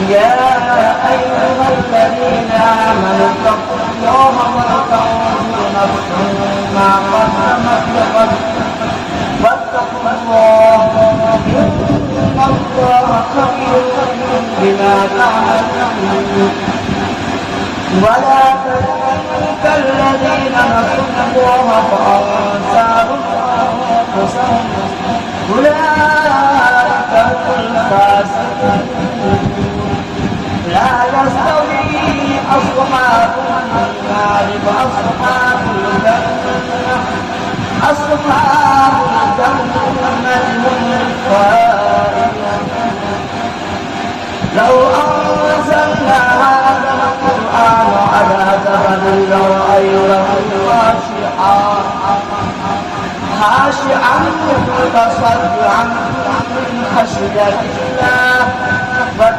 يا أيها الذين آمنوا اتقوا الله ولتنظر نفس ما قدمت لغد واتقوا الله إن الله خبير بما تعملون ولا تكونوا كالذين نسوا الله فأنساهم أنفسهم أولئك هم الفاسقون لا يستوي أصحاب النار وأصحاب الجنة أصحاب الجنة هم الفائزون لو أنزلنا هذا القرآن على جبل لرأيته خاشعا متصدعا من خشية الله